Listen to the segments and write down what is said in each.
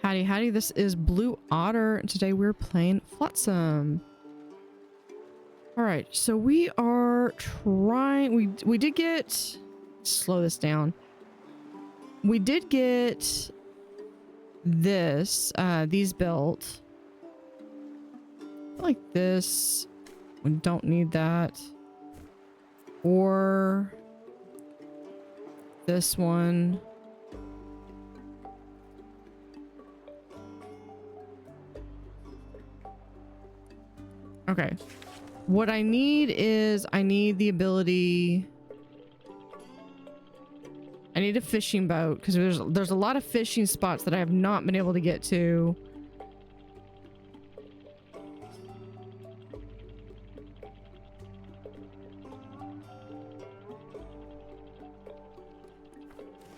Howdy, howdy. This is Blue Otter, and today we're playing Flotsam. All right, so we are trying. We did get. Slow this down. We did get this. These built. Like this. We don't need that. Or this one. Okay. What I need is I need the ability. I need a fishing boat because there's a lot of fishing spots that I have not been able to get to.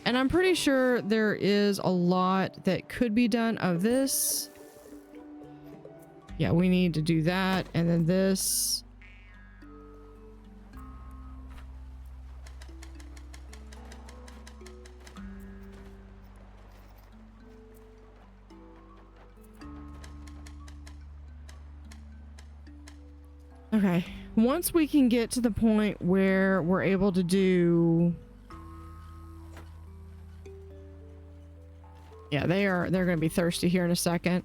And I'm pretty sure there is a lot that could be done of this. Yeah, we need to do that. And then this. Okay. Once we can get to the point where we're able to do... Yeah, they're going to be thirsty here in a second.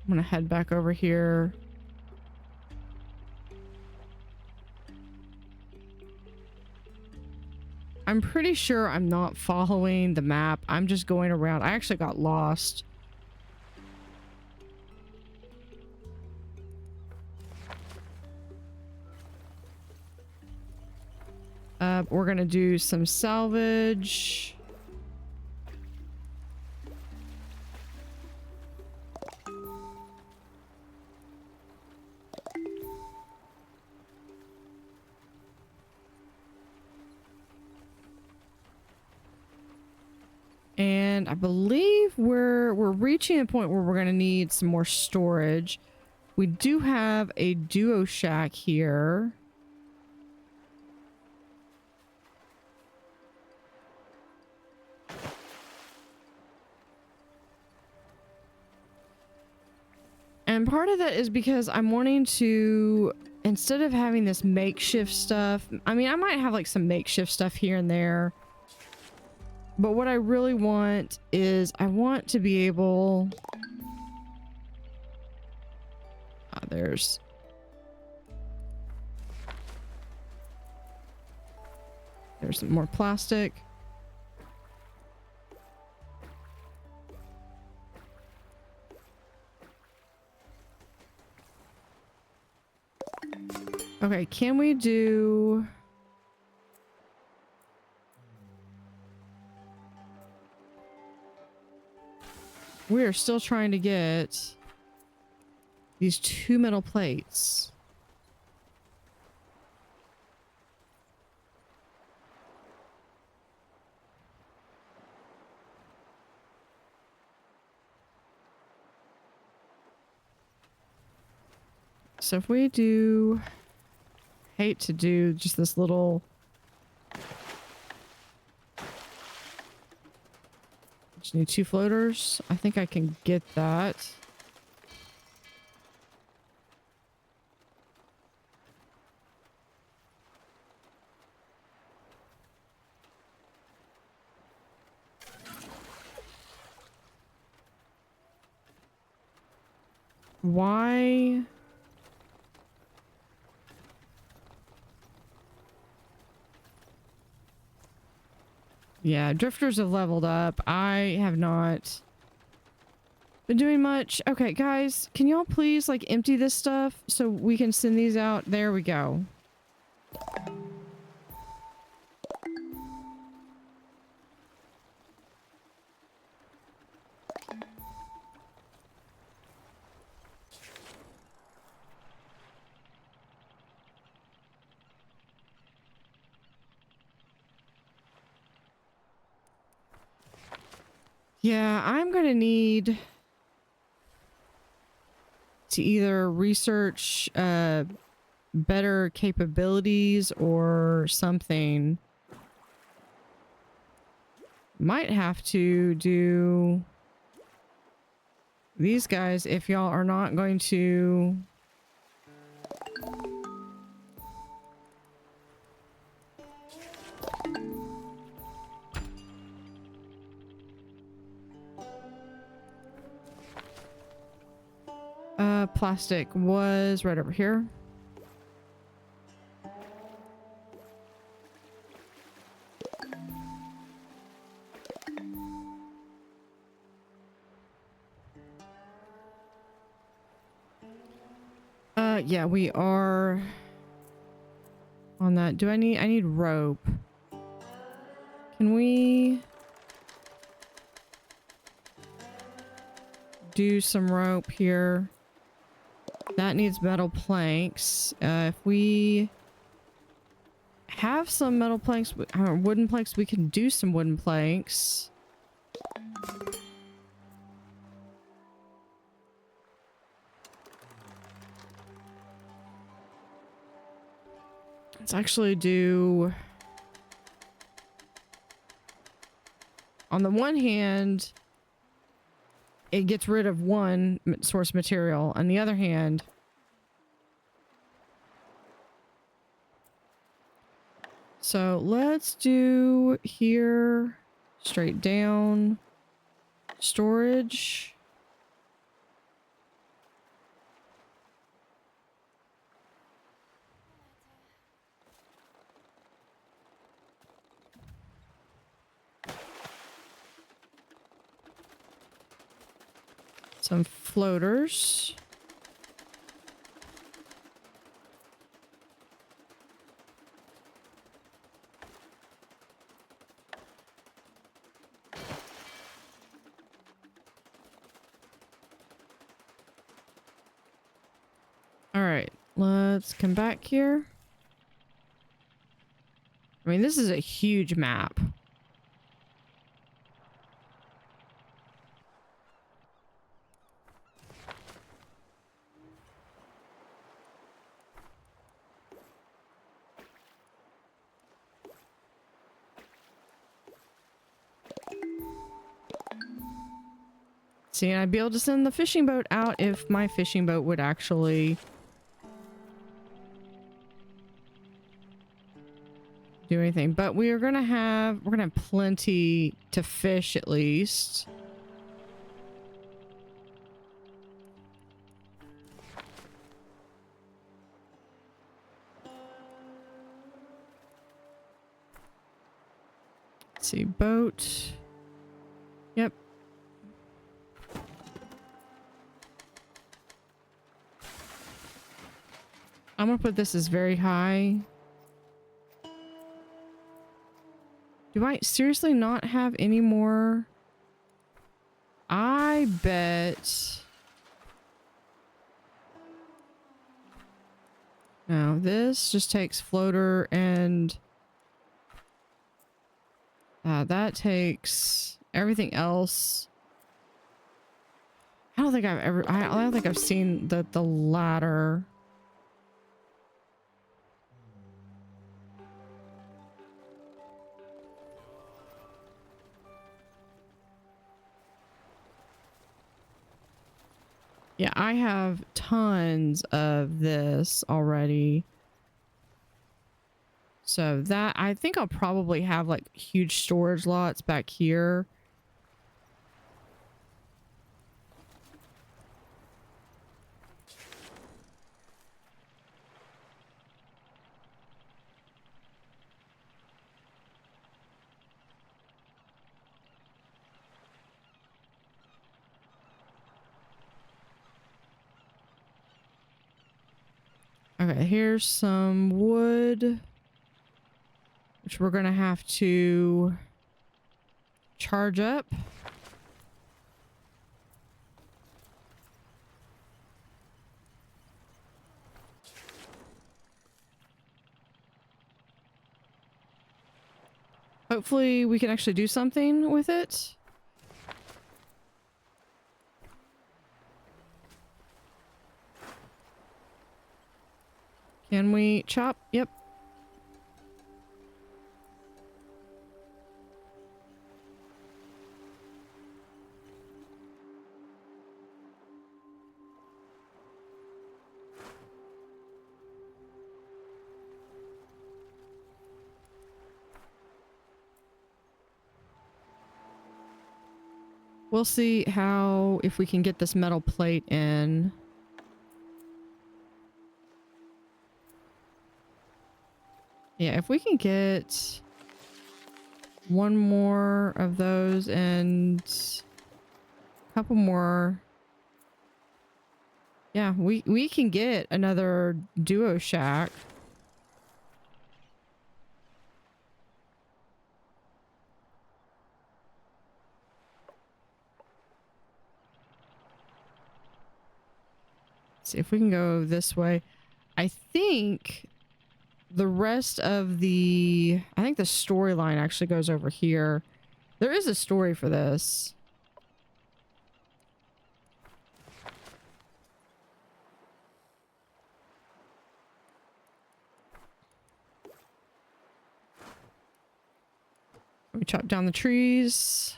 I'm gonna head back over here. I'm pretty sure I'm not following the map. I'm just going around. I actually got lost. We're gonna do some salvage. And I believe we're reaching a point where we're going to need some more storage. We do have a duo shack here. And part of that is because I'm wanting to, instead of having this makeshift stuff, I mean, I might have like some makeshift stuff here and there. But what I really want is I want to be able... there's some more plastic. Okay, can we do... We are still trying to get these 2 metal plates. So if we do... hate to do just this little... Just need 2 floaters. I think I can get that. Why? Yeah, drifters have leveled up. I have not been doing much. Okay, guys, can y'all please like empty this stuff so we can send these out? There we go. Yeah, I'm gonna need... to either research better capabilities or something. Might have to do these guys if y'all are not going to plastic was right over here. Yeah, we are on that. I need rope. Can we do some rope here? That needs metal planks. If we have some metal planks, wooden planks, we can do some wooden planks. Let's actually do... On the one hand, it gets rid of one source material. On the other hand, so let's do here, straight down, storage. Some floaters. All right, let's come back here. I mean, this is a huge map. See, I'd be able to send the fishing boat out if my fishing boat would actually do anything. But we're gonna have plenty to fish at least. Let's see, boat. Yep. I'm gonna put this as very high. Do I seriously not have any more? I bet. No, this just takes floater and that takes everything else. I don't think I've seen the ladder. Yeah, I have tons of this already. So that, I think I'll probably have like huge storage lots back here. Okay, here's some wood, which we're gonna have to charge up. Hopefully we can actually do something with it. Can we chop? Yep. We'll see how, if we can get this metal plate in. Yeah, if we can get one more of those and a couple more. Yeah, we can get another duo shack. See if we can go this way. I think the rest of the storyline actually goes over here. There is a story for this. We chop down the trees.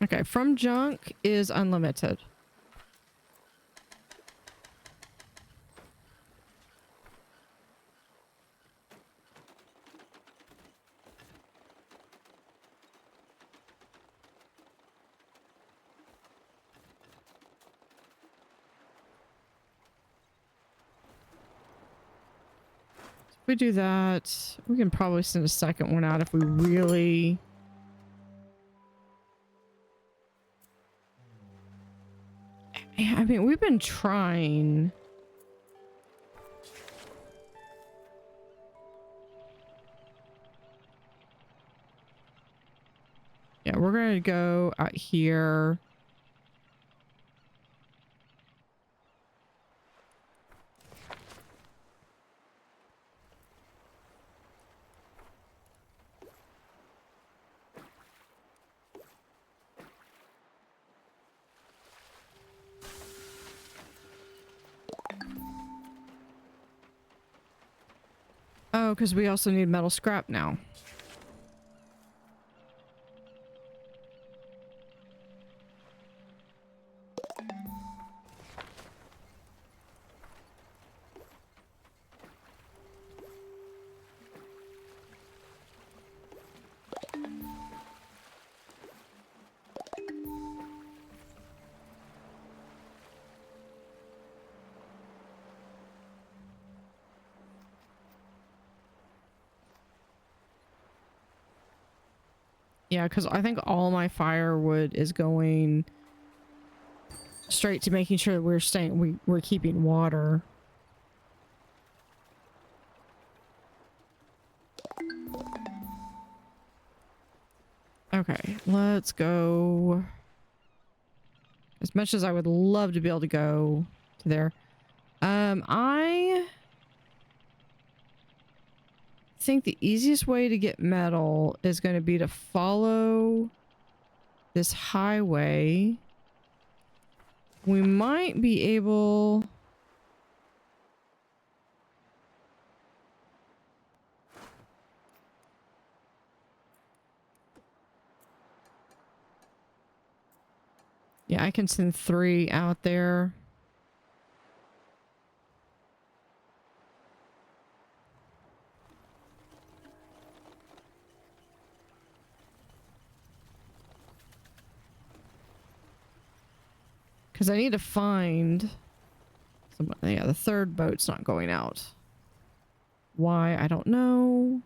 Okay, from junk is unlimited. If we do that, we can probably send a second one out if we really... I mean, we've been trying. Yeah, we're going to go out here. Oh, because we also need metal scrap now. Yeah, because I think all my firewood is going straight to making sure that we're keeping water. Okay, let's go. As much as I would love to be able to go to there. I think the easiest way to get metal is going to be to follow this highway. We might be able... Yeah, I can send 3 out there. Because I need to find... Yeah, the third boat's not going out. Why? I don't know.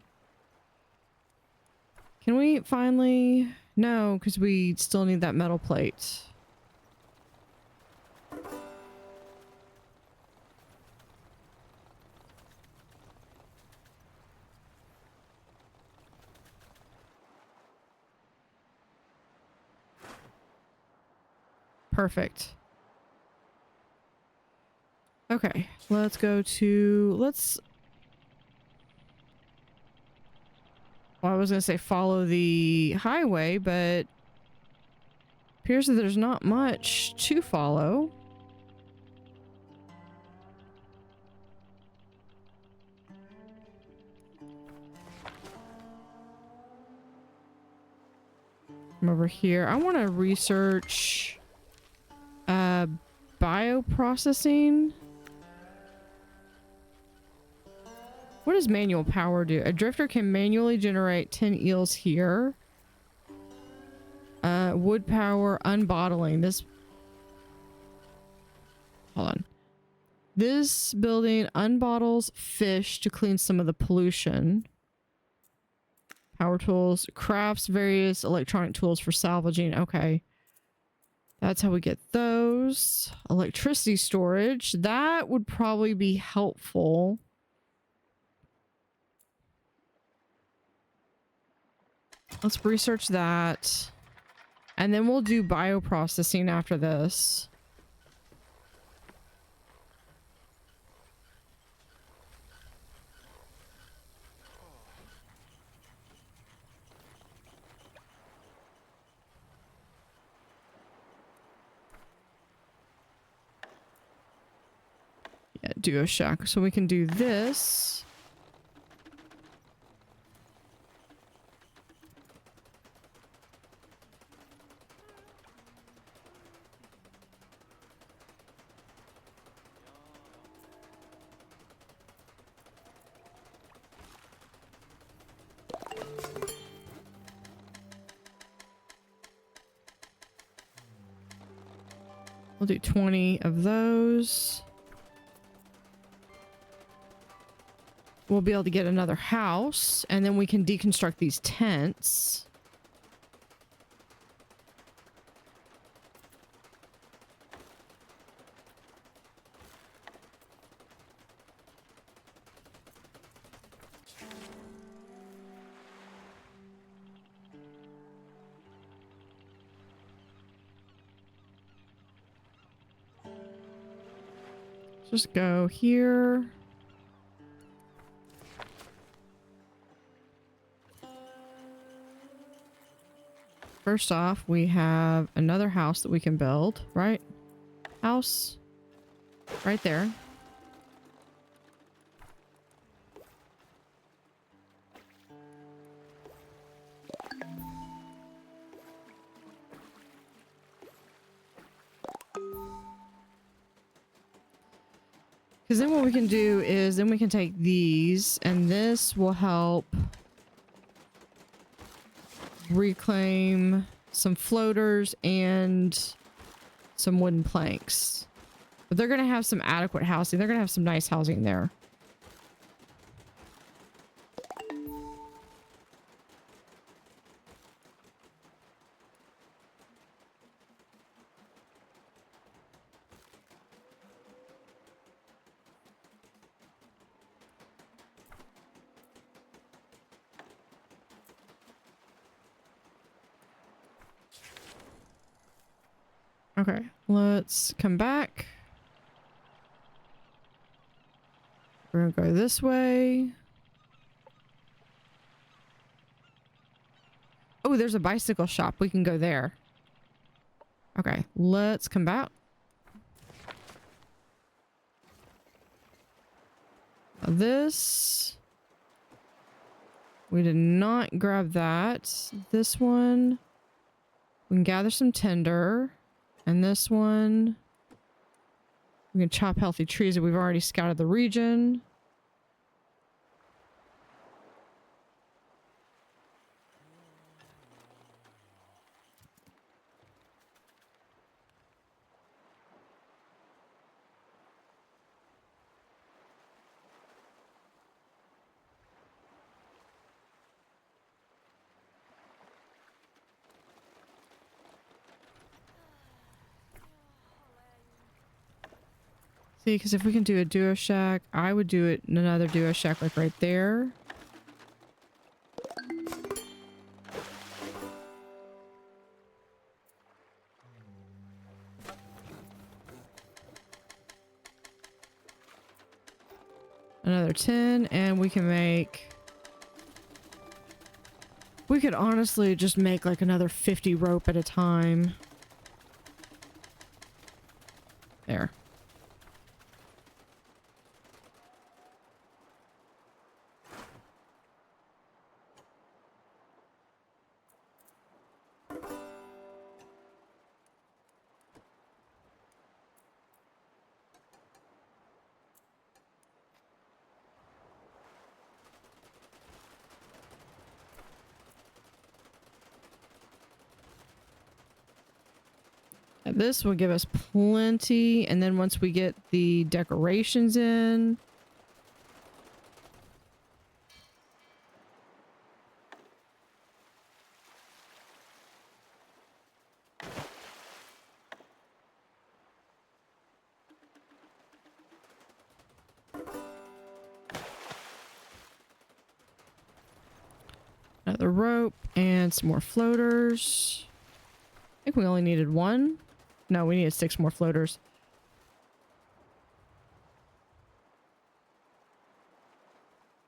Can we finally... No, because we still need that metal plate. Perfect. Okay, let's go to, well, I was gonna say follow the highway, but appears that there's not much to follow. I'm over here. I want to research bioprocessing. What does manual power do? A drifter can manually generate 10 eels here. Wood power, unbottling. This... Hold on. This building unbottles fish to clean some of the pollution. Power tools, crafts various electronic tools for salvaging. Okay. That's how we get those. Electricity storage. That would probably be helpful. Let's research that. And then we'll do bioprocessing after this. Yeah, duo shack. So we can do this. We'll do 20 of those. We'll be able to get another house, and then we can deconstruct these tents. Just go here. First off, we have another house that we can build, right? House. Right there. Because then what we can do is then we can take these, and this will help reclaim some floaters and some wooden planks. But they're going to have some adequate housing. They're going to have some nice housing there. Okay, let's come back. We're gonna go this way. Oh, there's a bicycle shop. We can go there. Okay, let's come back. Now this. We did not grab that. This one. We can gather some tinder. And this one, we can chop healthy trees that we've already scouted the region. See, because if we can do a duo shack, I would do it in another duo shack like right there. Another 10, and we can make... We could honestly just make like another 50 rope at a time. There. This will give us plenty, and then once we get the decorations in, another rope and some more floaters. I think we only needed one. No, we needed 6 more floaters.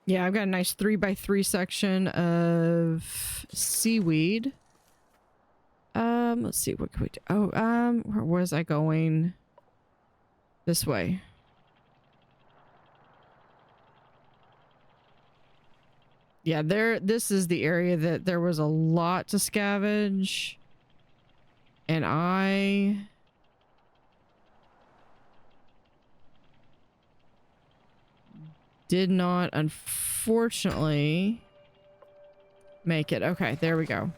Yeah, I've got a nice 3x3 section of seaweed. Let's see, what can we do? Oh, where was I going? This way. Yeah, this is the area that there was a lot to scavenge. And I did not, unfortunately, make it. Okay, there we go.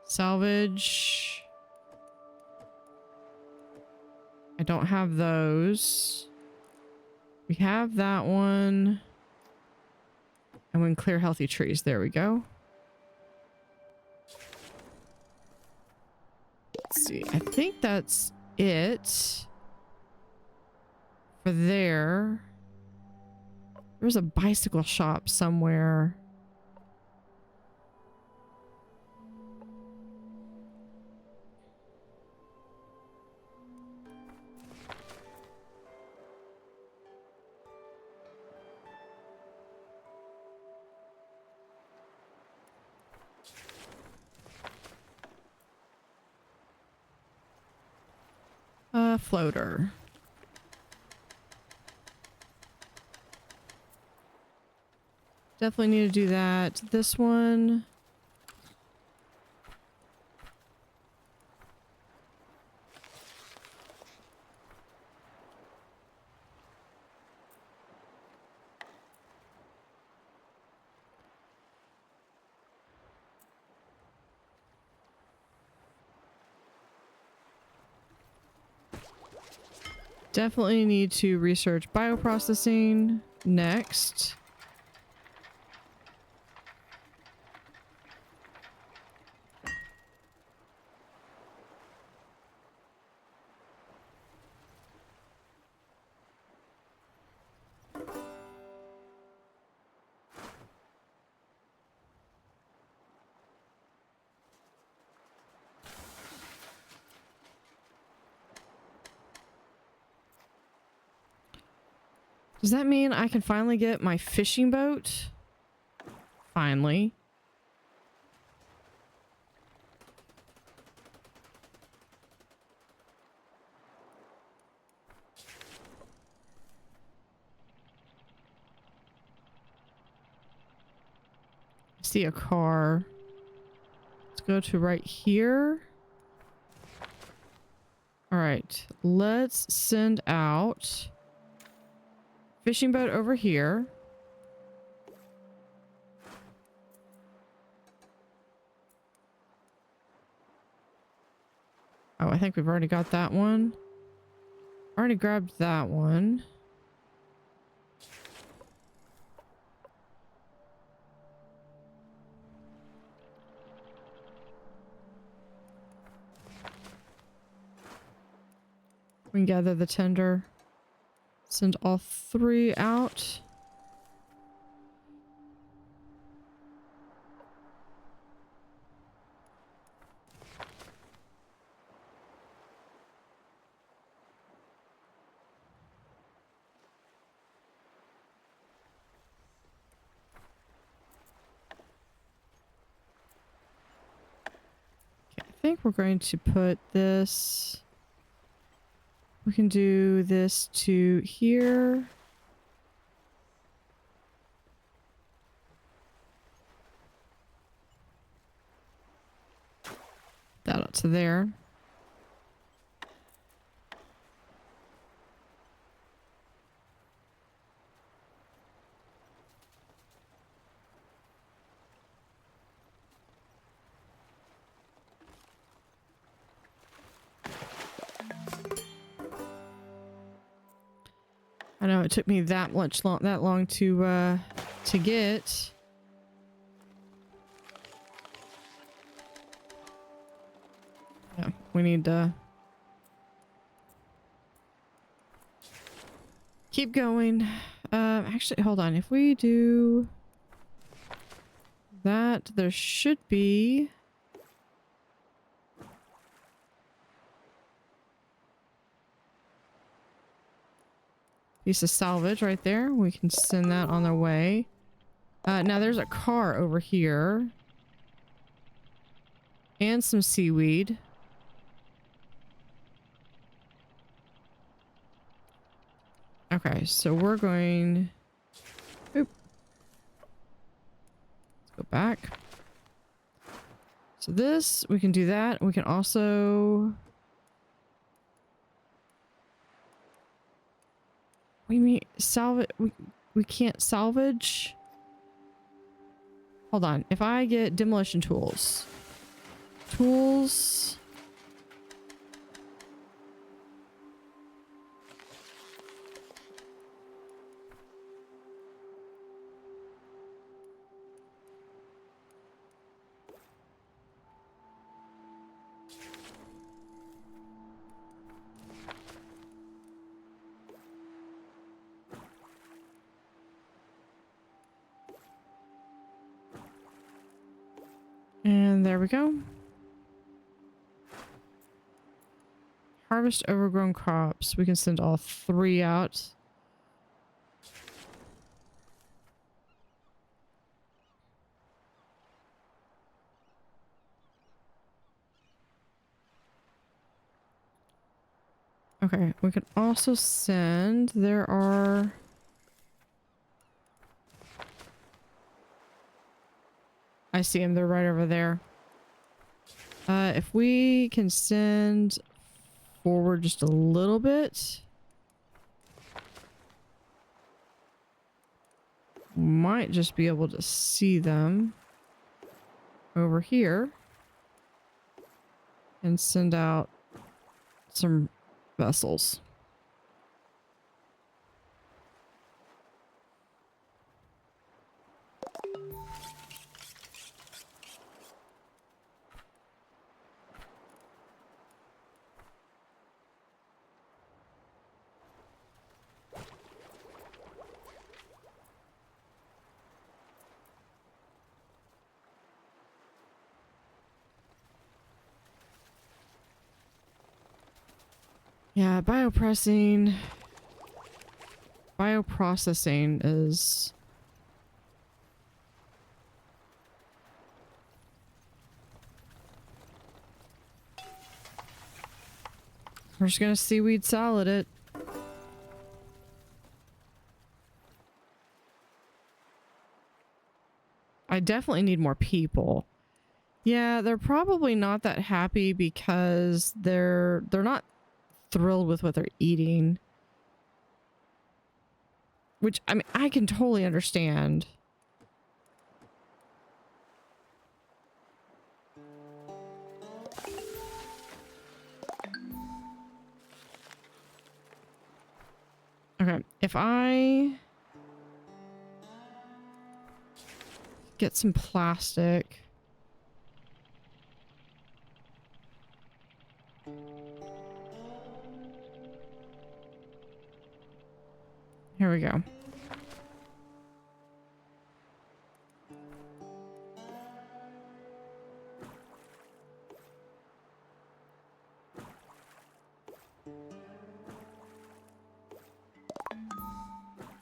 Salvage. I don't have those. We have that one. And we can clear healthy trees. There we go. Let's see. I think that's it for there. There's a bicycle shop somewhere. Floater. Definitely need to do that. This one. Definitely need to research bioprocessing next. Does that mean I can finally get my fishing boat? Finally. I see a car. Let's go to right here. All right, let's send out fishing boat over here. Oh, I think we've already got that one. Already grabbed that one. We can gather the tinder. Send all 3 out. think we're going to put this... We can do this to here. That up to there. I know it took me that long to get. Yeah, we need to keep going. Actually, hold on. If we do that, there should be piece of salvage right there. We can send that on their way. Now there's a car over here. And some seaweed. Okay, so we're going... Oop. Let's go back. So this, we can do that. We can also... We mean salvage. We can't salvage. Hold on. If I get demolition tools. Tools. And there we go. Harvest overgrown crops. We can send all 3 out. Okay, we can also send... There are... I see them. They're right over there. If we can send forward just a little bit, might just be able to see them over here and send out some vessels. Yeah, bioprocessing is... We're just gonna seaweed salad it. I definitely need more people. Yeah, they're probably not that happy because they're not thrilled with what they're eating. Which, I mean, I can totally understand. Okay, if I get some plastic. Here we go.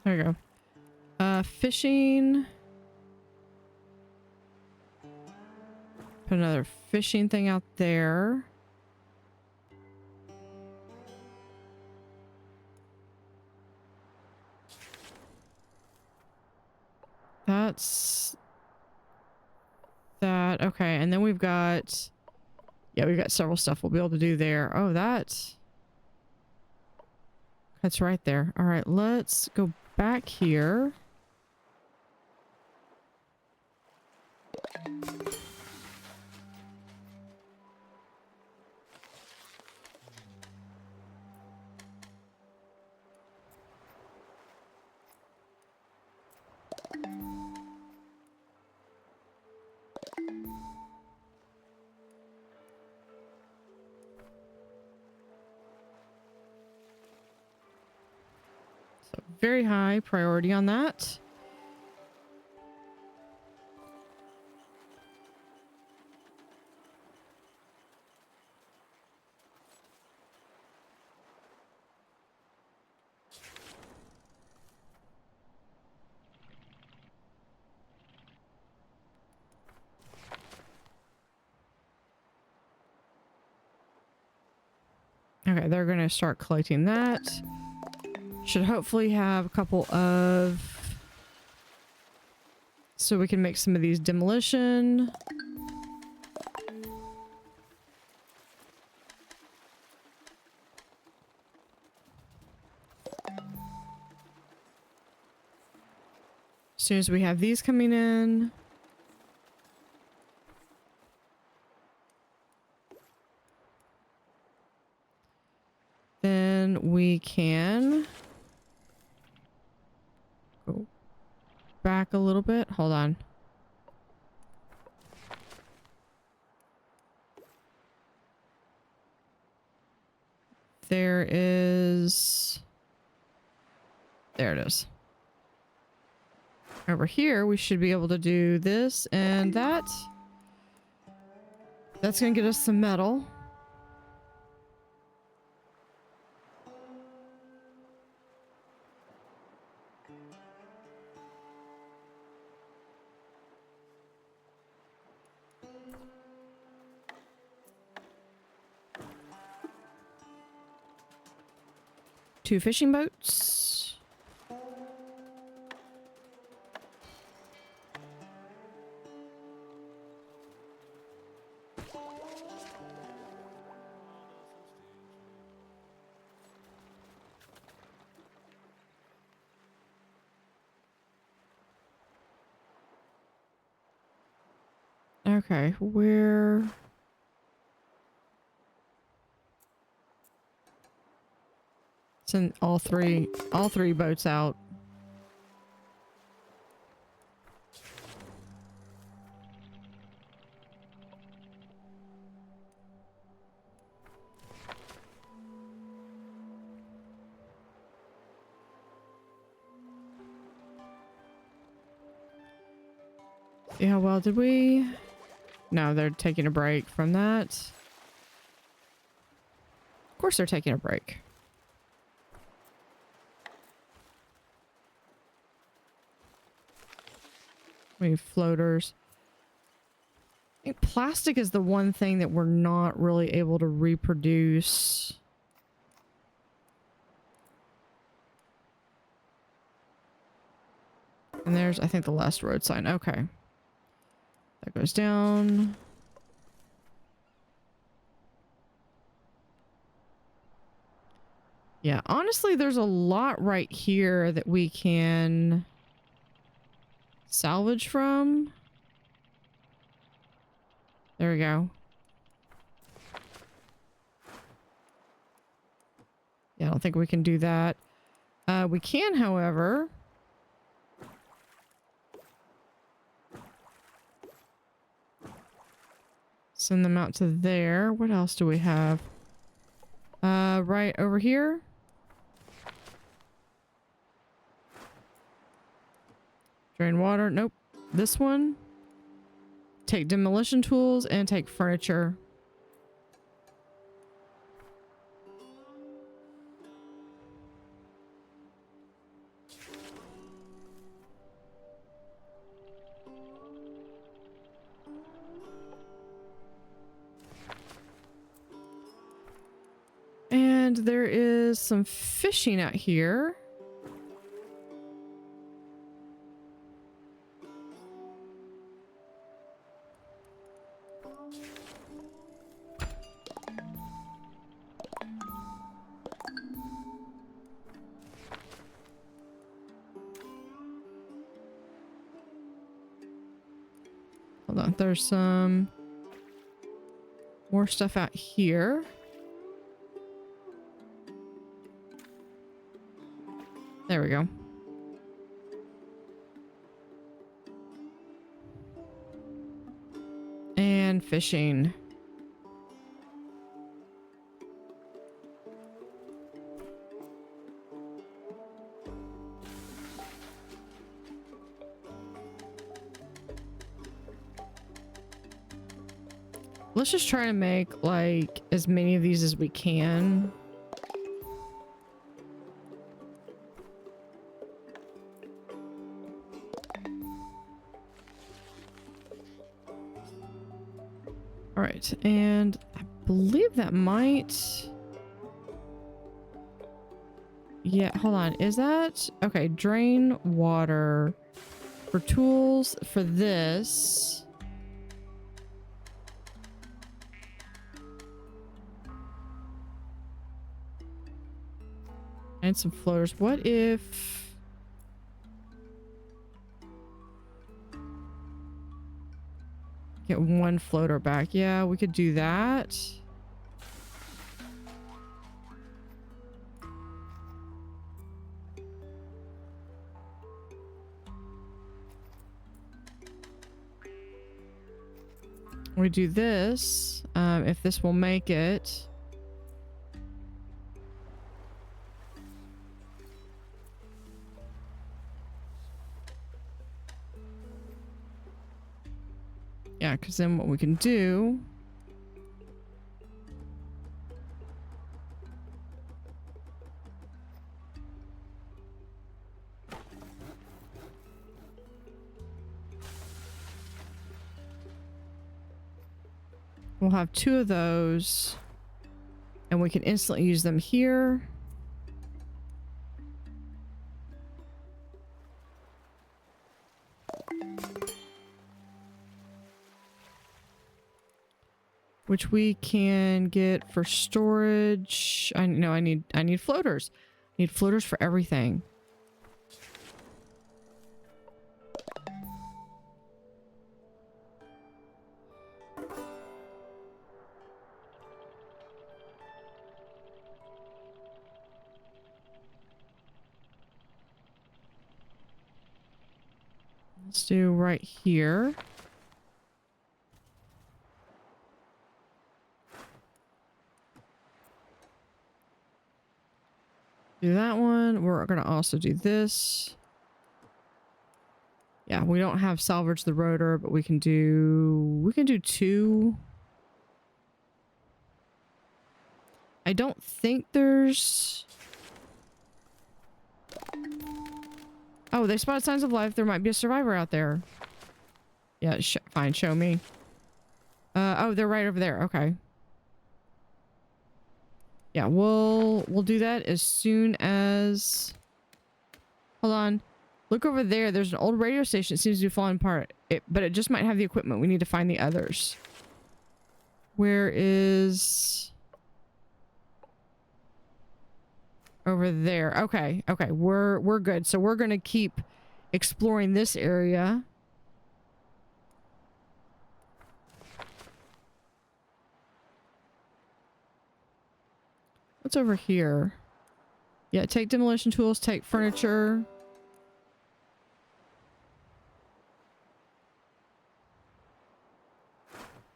There you go. Fishing. Put another fishing thing out there. That's that. Okay, and then we've got, yeah, we've got several stuff we'll be able to do there. Oh, that's right there. All right, let's go back here. So very high priority on that. Okay, they're going to start collecting that. Should hopefully have a couple of... So we can make some of these demolition. As soon as we have these coming in... then we can go back a little bit. Hold on. There is... there it is. Over here, we should be able to do this and that. That's going to get us some metal. Two fishing boats. Okay, where... send all three boats out. See how well did we? No, they're taking a break from that. Of course they're taking a break. We need floaters. I think plastic is the one thing that we're not really able to reproduce. And there's, I think, the last road sign. Okay. That goes down. Yeah, honestly, there's a lot right here that we can salvage from. There we go. Yeah, I don't think we can do that. We can, however... send them out to there. What else do we have? Right over here. Drain water. Nope. This one. Take demolition tools and take furniture. And there is some fishing out here. Hold on, there's some more stuff out here. There we go. And fishing. Let's just try to make like as many of these as we can. All right, and I believe that might... Yeah, hold on. Is that... Okay, drain water for tools for this. And some floaters. What if... Get one floater back. Yeah, we could do that. We do this. If this will make it. Yeah, because then what we can do... We'll have 2 of those. And we can instantly use them here. Which we can get for storage. I know I need floaters. I need floaters for everything. Let's do right here. Do that one. We're gonna also do this. Yeah, we don't have salvage the rotor, but we can do 2. I don't think there's... Oh, they spotted signs of life. There might be a survivor out there. Yeah, fine. Show me. Oh, they're right over there. Okay. Yeah, we'll do that as soon as... Hold on. Look over there. There's an old radio station. It seems to be falling apart. But it just might have the equipment. We need to find the others. Where is... Over there. Okay. Okay. We're good. So we're going to keep exploring this area. What's over here? Yeah, take demolition tools, take furniture.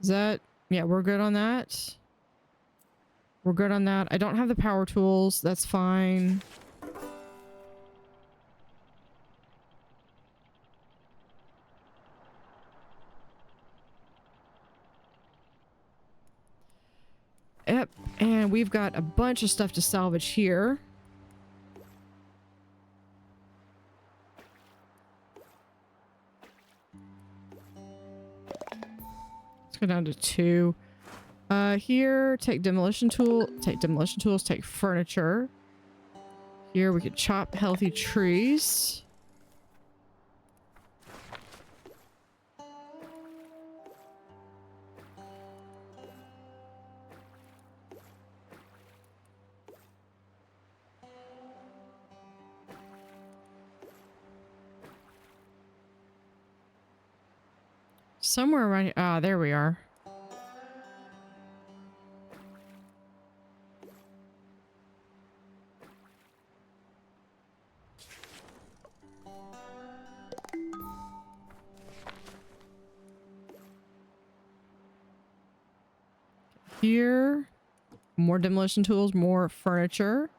Is that... Yeah, we're good on that. We're good on that. I don't have the power tools. That's fine. Yep. And we've got a bunch of stuff to salvage here. Let's go down to 2. Here, take demolition tool, take demolition tools, take furniture. Here we could chop healthy trees. Somewhere around here. Ah, there we are. Here, more demolition tools, more furniture.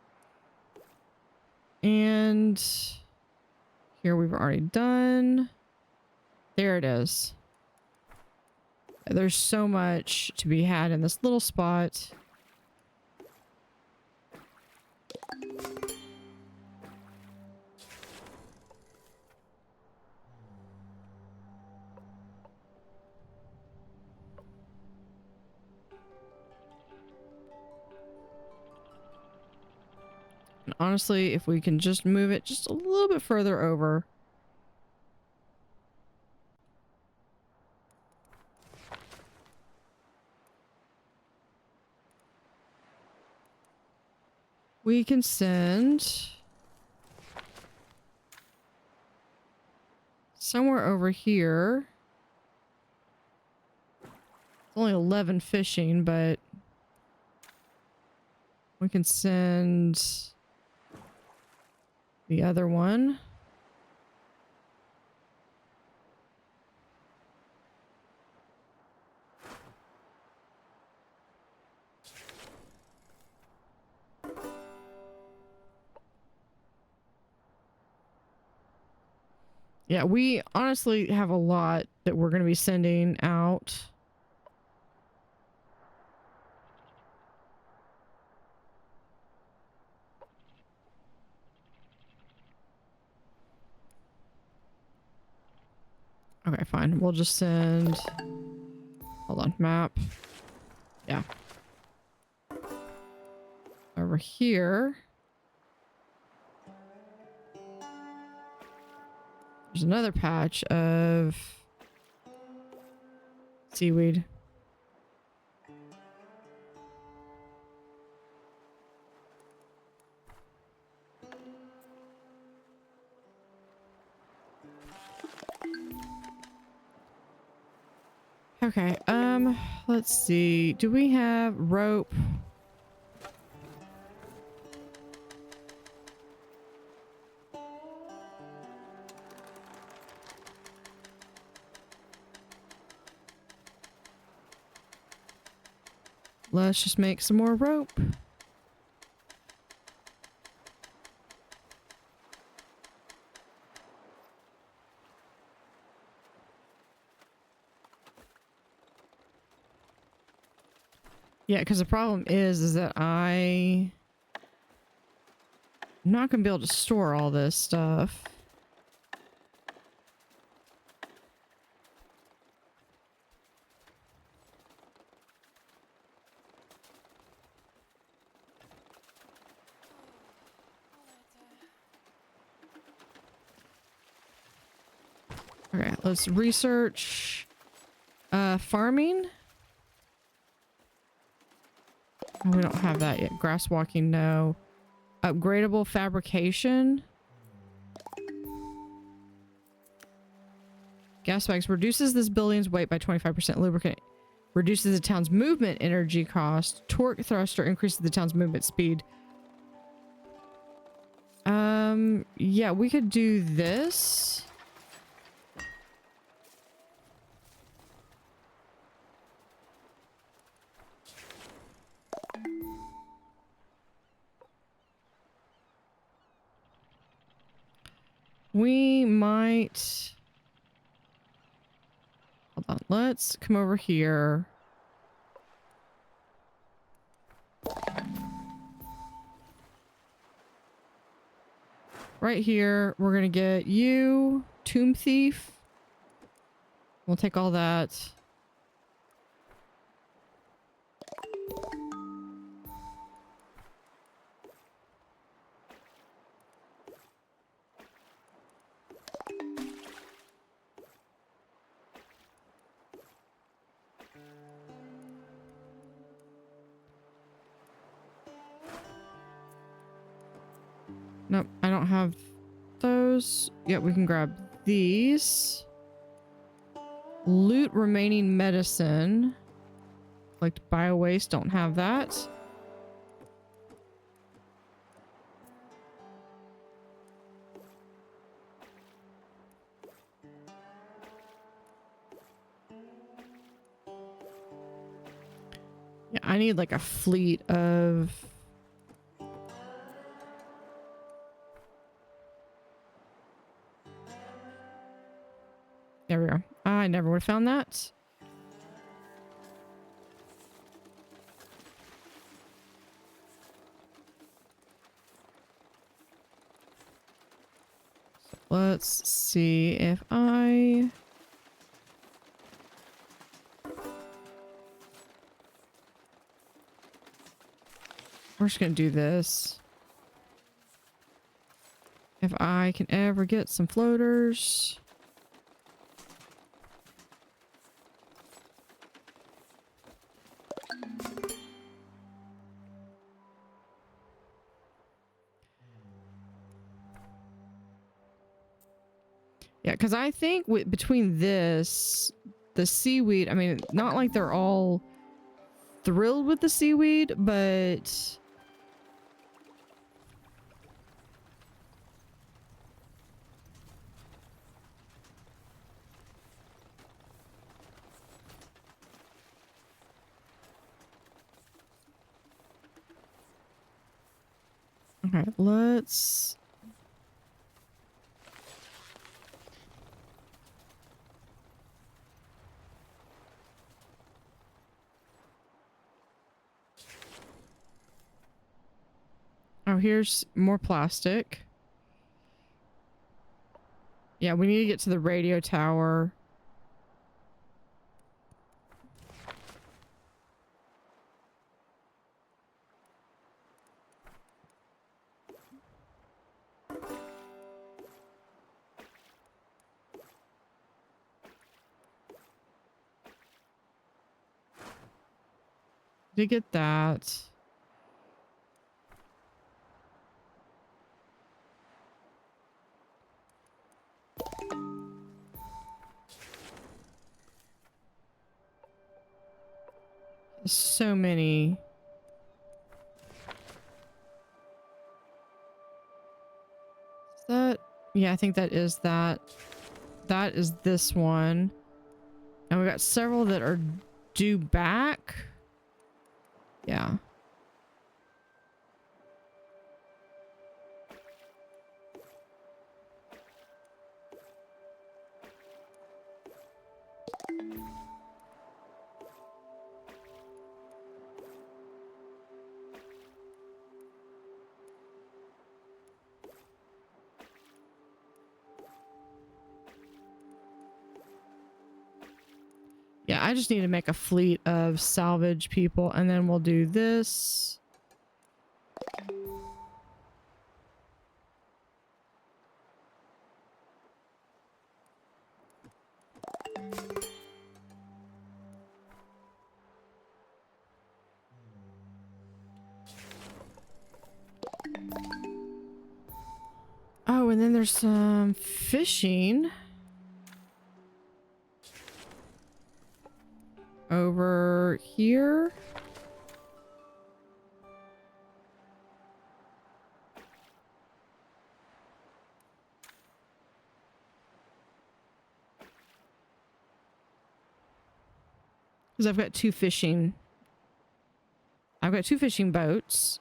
And here we've already done. There it is. There's so much to be had in this little spot. And honestly, if we can just move it just a little bit further over. We can send somewhere over here. It's only 11 fishing, but we can send the other one. Yeah, we honestly have a lot that we're going to be sending out. Okay, fine. We'll just send... Hold on. Map. Yeah. Over here. There's another patch of seaweed. Okay, let's see. Do we have rope? Let's just make some more rope. Yeah, because the problem is that I'm not going to be able to store all this stuff. Okay, let's research farming. Oh, we don't have that yet. Grass walking, no. Upgradable fabrication. Gas bags reduces this building's weight by 25%. Lubricant reduces the town's movement energy cost. Torque thruster increases the town's movement speed. Yeah, we could do this. We might... Hold on. Let's come over here. Right here, we're going to get you, Tomb Thief. We'll take all that. Nope, I don't have those. Yeah, we can grab these. Loot remaining medicine. Like bio waste, don't have that. Yeah, I need like a fleet of... There we are. I never would have found that. So let's see if I... We're just gonna do this. If I can ever get some floaters. Yeah, because I think between this, the seaweed, I mean, not like they're all thrilled with the seaweed, but... Okay, let's... Oh, here's more plastic. Yeah, we need to get to the radio tower. Did get that. So many. Is that? Yeah, I think that is that. That is this one. And we got several that are due back. Yeah. Yeah, I just need to make a fleet of salvage people, and then we'll do this. Oh, and then there's some fishing. Over here. Because I've got two fishing. I've got two fishing boats.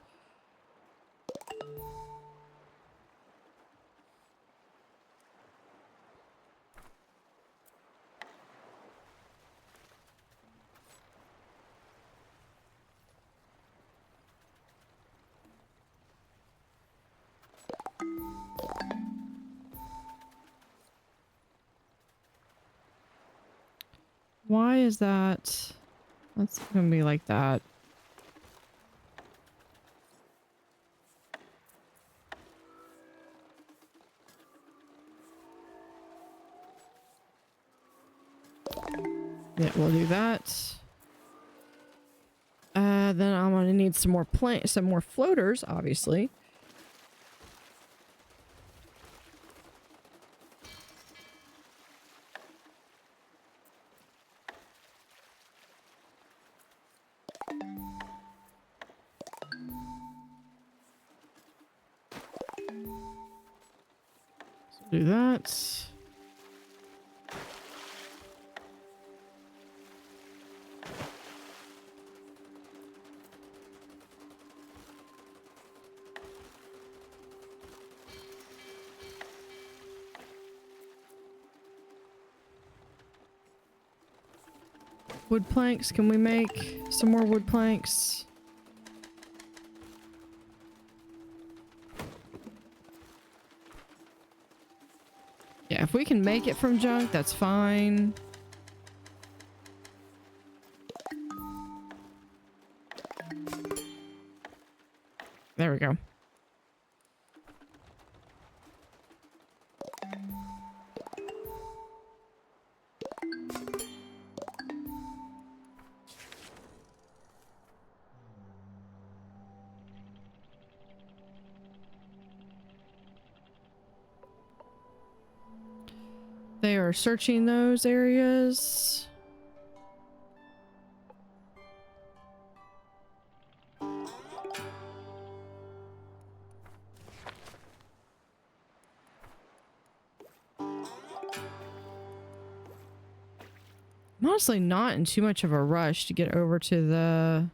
Why is that? That's gonna be like that. Yeah, we'll do that. Then I'm gonna need some more floaters, obviously. Do that. Wood planks. Can we make some more wood planks? Yeah, if we can make it from junk, that's fine. There we go. They are searching those areas. I'm honestly not in too much of a rush to get over to the...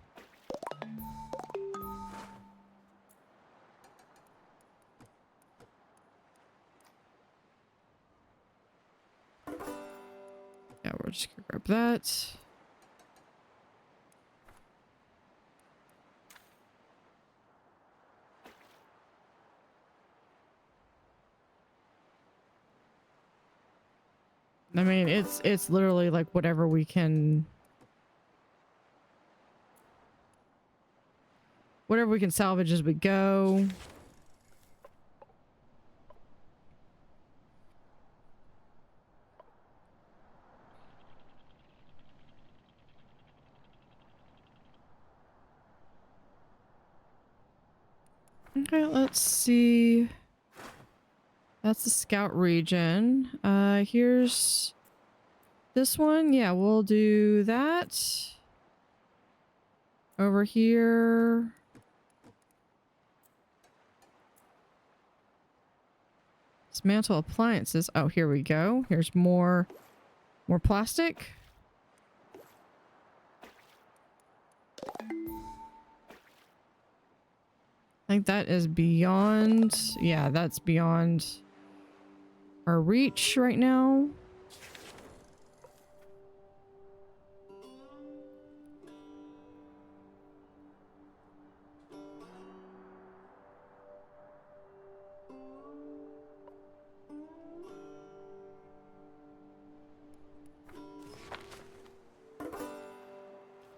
Yeah, we're just gonna grab that. I mean, it's literally like whatever we can salvage as we go. Okay, let's see. That's the scout region. Here's this one. Yeah, we'll do that. Over here. Dismantle appliances. Oh, here we go. Here's more plastic. I think that is beyond... Yeah, that's beyond our reach right now.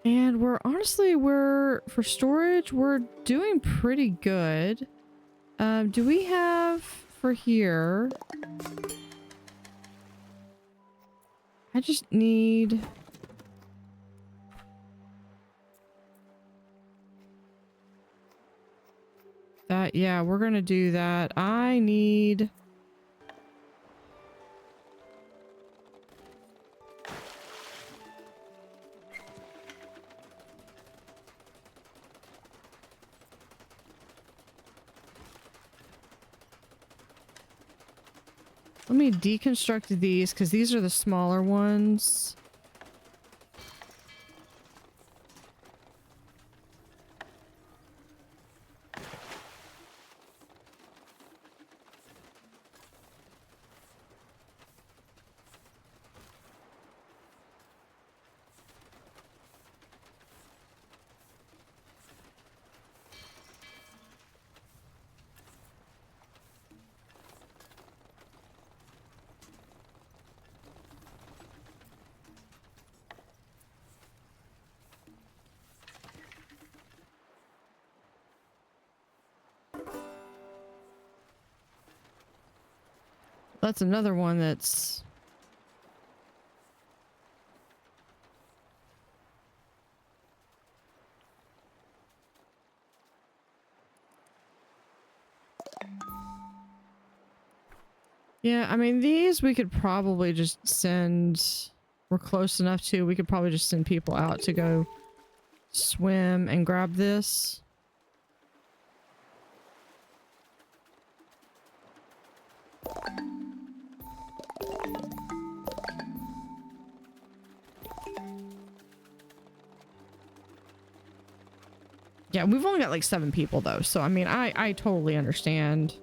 And for storage, we're doing pretty good. Do we have for here? I just need... that. Yeah, we're gonna do that. I need... Let me deconstruct these because these are the smaller ones. That's another one that's... Yeah, I mean, these we could probably just send... We're close enough to, we could probably just send people out to go swim and grab this. Yeah, we've only got like 7 people though, so I mean, I totally understand.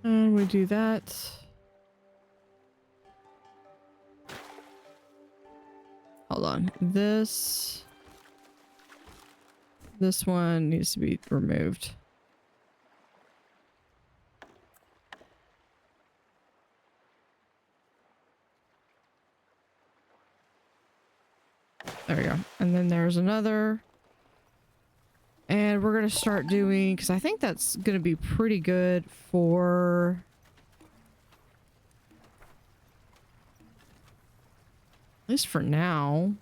And we do that. Hold on. This one needs to be removed. There we go. And then there's another. And we're going to start doing, because I think that's going to be pretty good for... At least for now.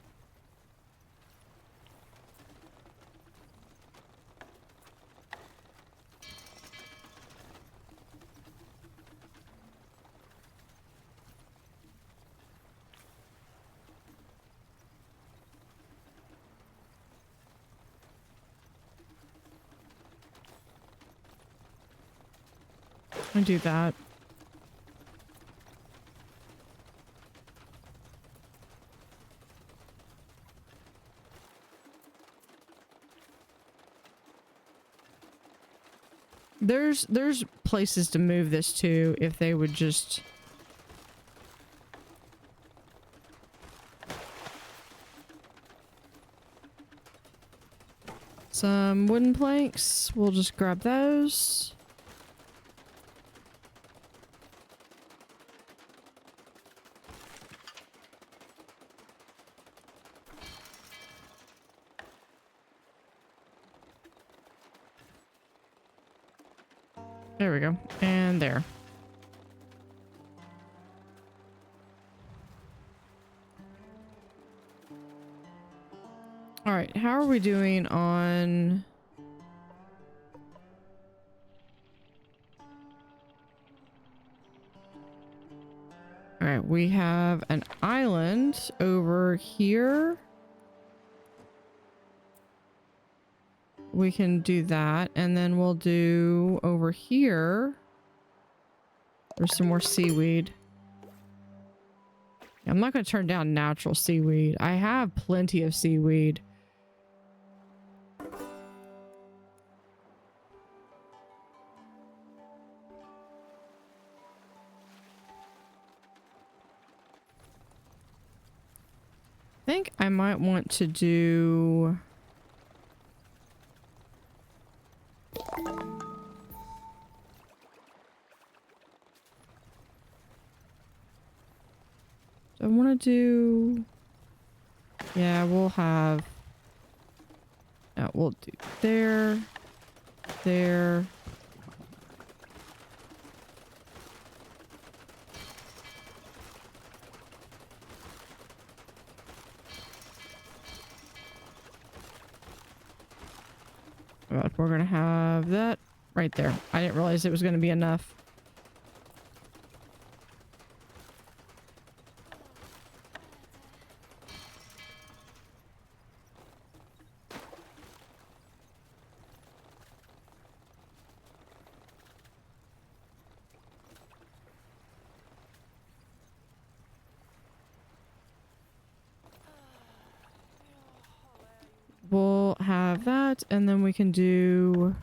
I do that. There's places to move this to if they would just... Some wooden planks. We'll just grab those. There we go. And there. All right, how are we doing on... All right, we have an island over here. We can do that, and then we'll do over here. There's some more seaweed. I'm not going to turn down natural seaweed. I have plenty of seaweed. I think I might want to do... I want to do... Yeah, we'll have... No, we'll do there, there. But we're gonna have that right there. I didn't realize it was gonna be enough. We'll have that, and then we can do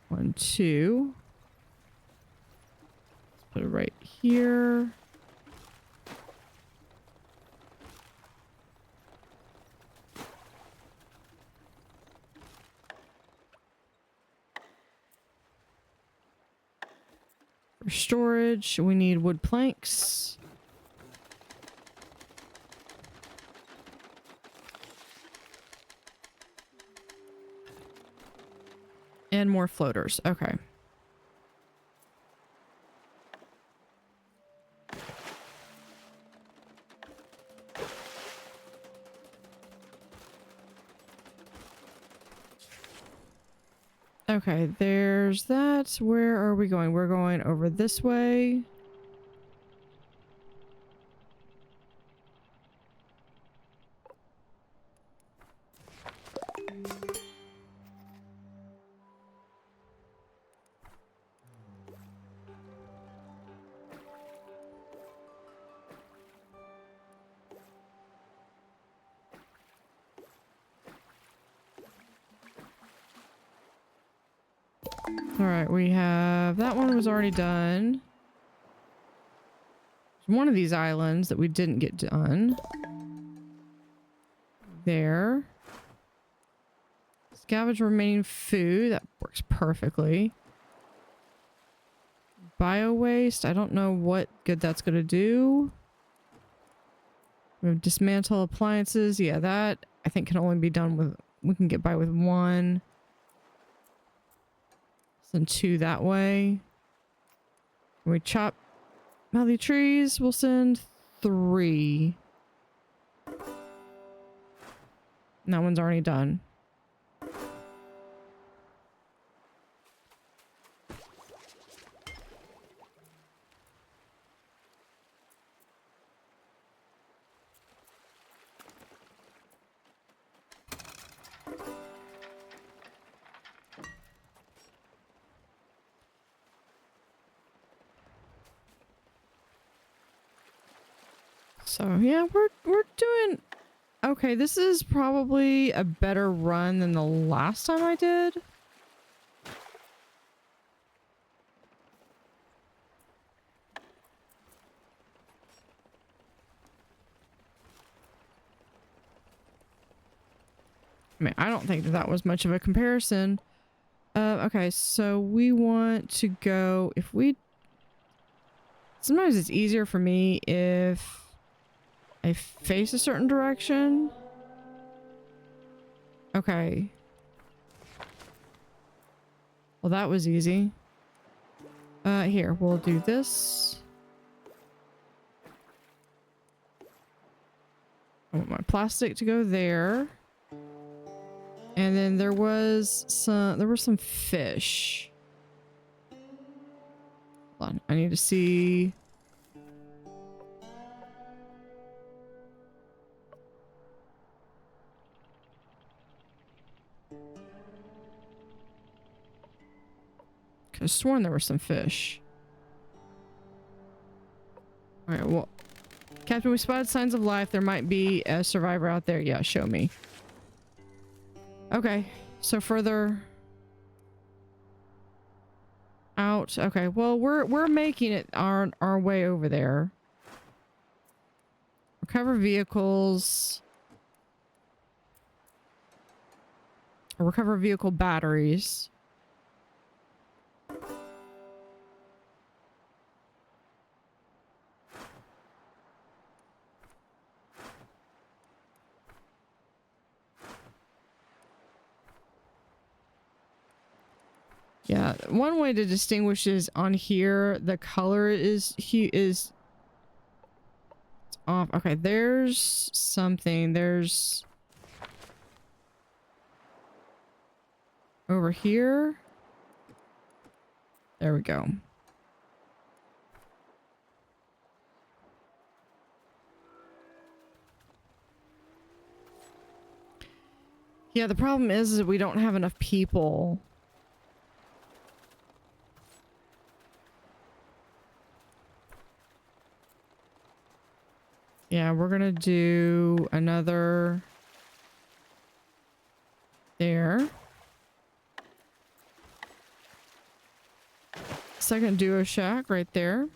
1, 2. Let's put it right here. For storage, we need wood planks. And more floaters. Okay. Okay, there's that. Where are we going? We're going over this way. All right, we have that one was already done. There's one of these islands that we didn't get done. There. Scavenge remaining food. That works perfectly. Bio waste. I don't know what good that's going to do. We have dismantle appliances. Yeah, that I think can only be done with... We can get by with one. Send 2 that way. When we chop mouthy trees, we'll send 3. And that one's already done. So yeah, we're doing okay. This is probably a better run than the last time I did. I mean, I don't think that was much of a comparison. Okay, so we want to go if we... Sometimes it's easier for me if I face a certain direction. Okay. Well, that was easy. Here, we'll do this. I want my plastic to go there. And then there were some fish. Hold on, I need to see. Could have sworn there were some fish. Alright, well, Captain, we spotted signs of life. There might be a survivor out there. Yeah, show me. Okay, so further out. Okay, well, we're making it our way over there. Recover vehicles. Or recover vehicle batteries. Yeah, one way to distinguish is on here, the color is it's off. Okay, there's something. There's over here. There we go. Yeah, the problem is that we don't have enough people. Yeah, we're gonna do another there. Second duo shack right there.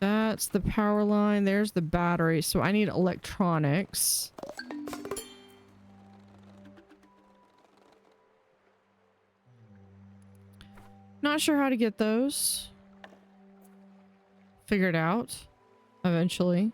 That's the power line. There's the battery. So I need electronics. Not sure how to get those. Figure it out eventually.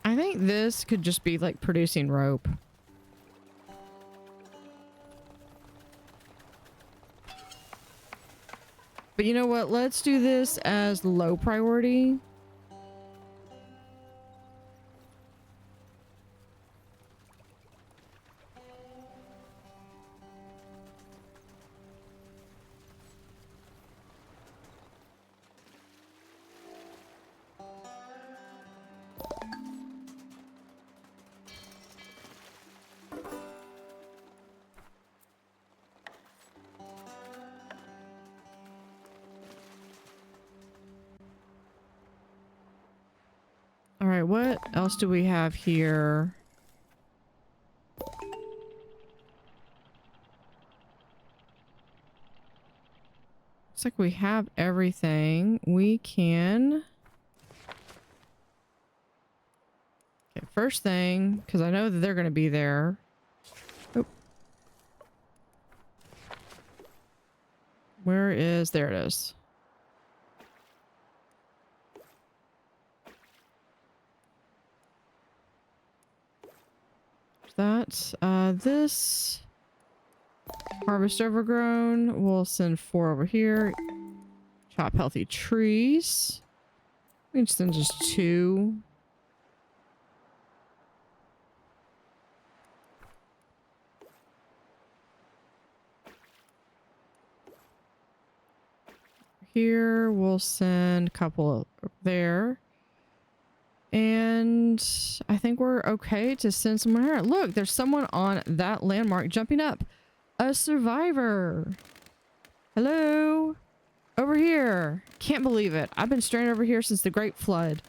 I think this could just be like producing rope. But you know what? Let's do this as low priority. All right, what else do we have here? Looks like we have everything. We can... Okay, first thing, because I know that they're going to be there. Oh. Where is... There it is. That this harvest overgrown, we'll send 4 over here. Chop healthy trees, we can send just 2. Here we'll send a couple there. And I think we're okay to send someone here. Look, there's someone on that landmark jumping up. A survivor. Hello? Over here. Can't believe it. I've been stranded over here since the Great Flood.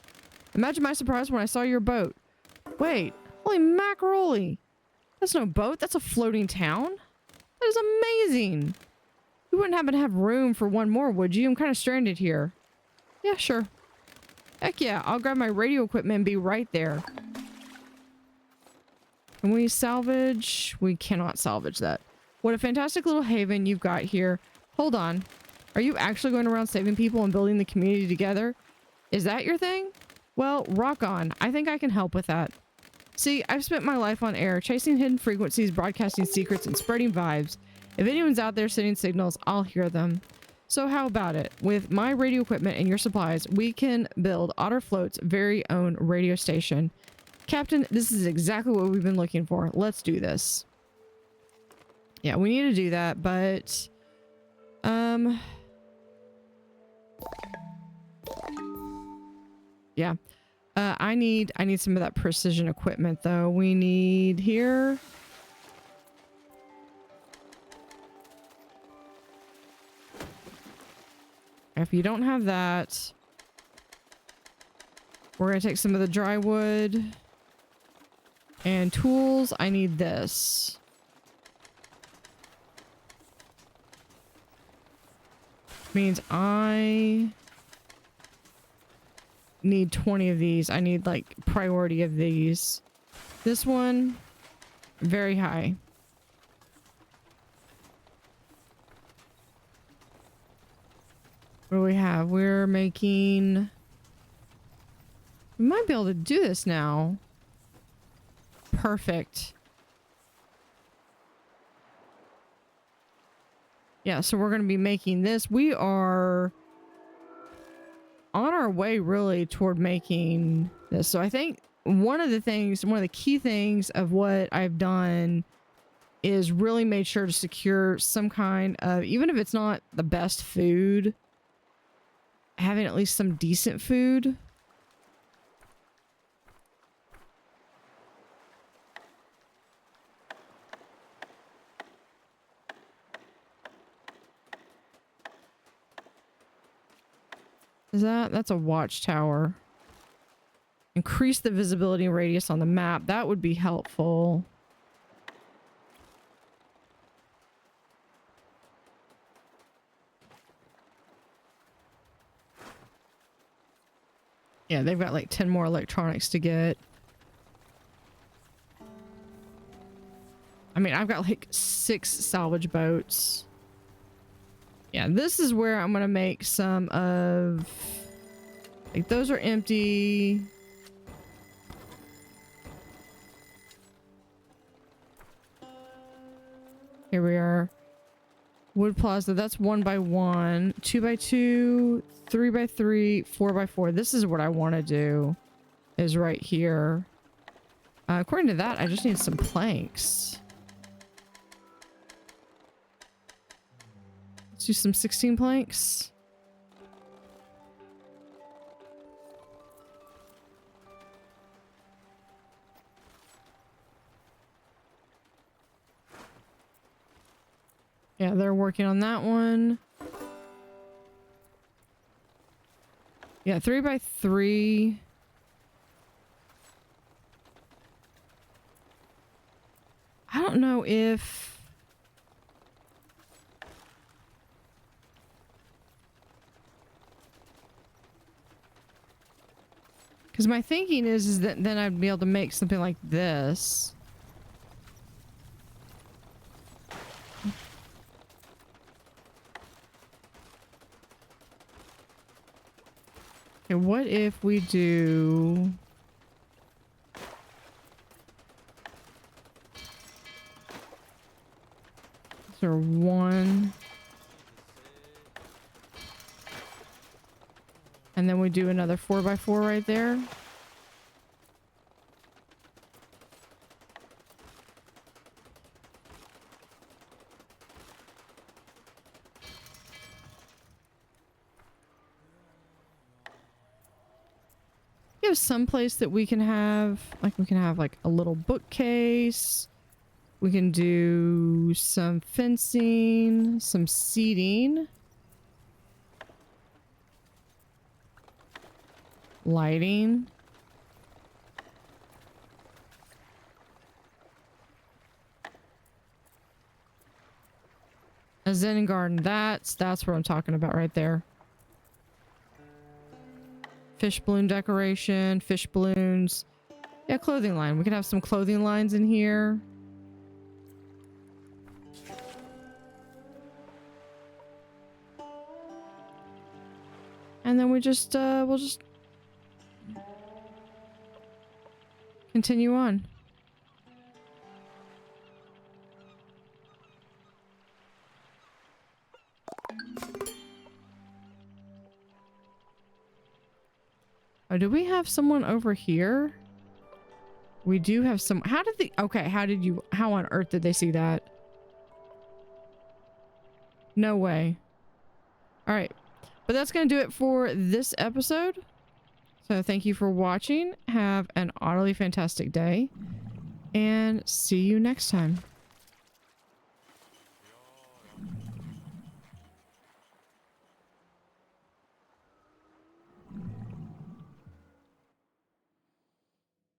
Imagine my surprise when I saw your boat. Wait. Holy macaroni. That's no boat. That's a floating town. That is amazing. You wouldn't happen to have room for one more, would you? I'm kind of stranded here. Yeah, sure. Heck yeah, I'll grab my radio equipment and be right there. Can we salvage? We cannot salvage that. What a fantastic little haven you've got here. Hold on. Are you actually going around saving people and building the community together? Is that your thing? Well, rock on. I think I can help with that. See, I've spent my life on air, chasing hidden frequencies, broadcasting secrets, and spreading vibes. If anyone's out there sending signals, I'll hear them. So how about it? With my radio equipment and your supplies, we can build Otter Float's very own radio station. Captain, this is exactly what we've been looking for. Let's do this. Yeah, we need to do that, but... yeah. I need some of that precision equipment, though. We need here... If you don't have that, we're going to take some of the dry wood and tools. I need this. Means I need 20 of these. I need like priority of these. This one, very high. What do we have? We're making... We might be able to do this now. Perfect. Yeah, so we're going to be making this. We are on our way really toward making this. So I think one of the key things of what I've done is really made sure to secure some kind of, even if it's not the best food, having at least some decent food. That's a watchtower. Increase the visibility radius on the map. That would be helpful. Yeah, they've got like 10 more electronics to get. I mean, I've got like 6 salvage boats. Yeah, this is where I'm going to make some of... Like, those are empty. Wood plaza, that's 1 by 1, 2 by 2, 3 by 3, 4 by 4. This is what I want to do, is right here. According to that, I just need some planks. Let's do some 16 planks. Yeah, they're working on that one. Yeah, 3 by 3. I don't know if... Because my thinking is that then I'd be able to make something like this. Okay, what if we do... Is there 1? And then we do another 4 by 4 right there. We have some place that we can have, like a little bookcase. We can do some fencing, some seating. Lighting. A zen garden. That's what I'm talking about right there. Fish balloon decoration, fish balloons. Yeah, clothing line. We can have some clothing lines in here. And then we just, we'll just continue on. Oh, do we have someone over here? We do have some. How did the... Okay, how on earth did they see that? No way. All right. But that's going to do it for this episode. So thank you for watching. Have an utterly fantastic day. And see you next time.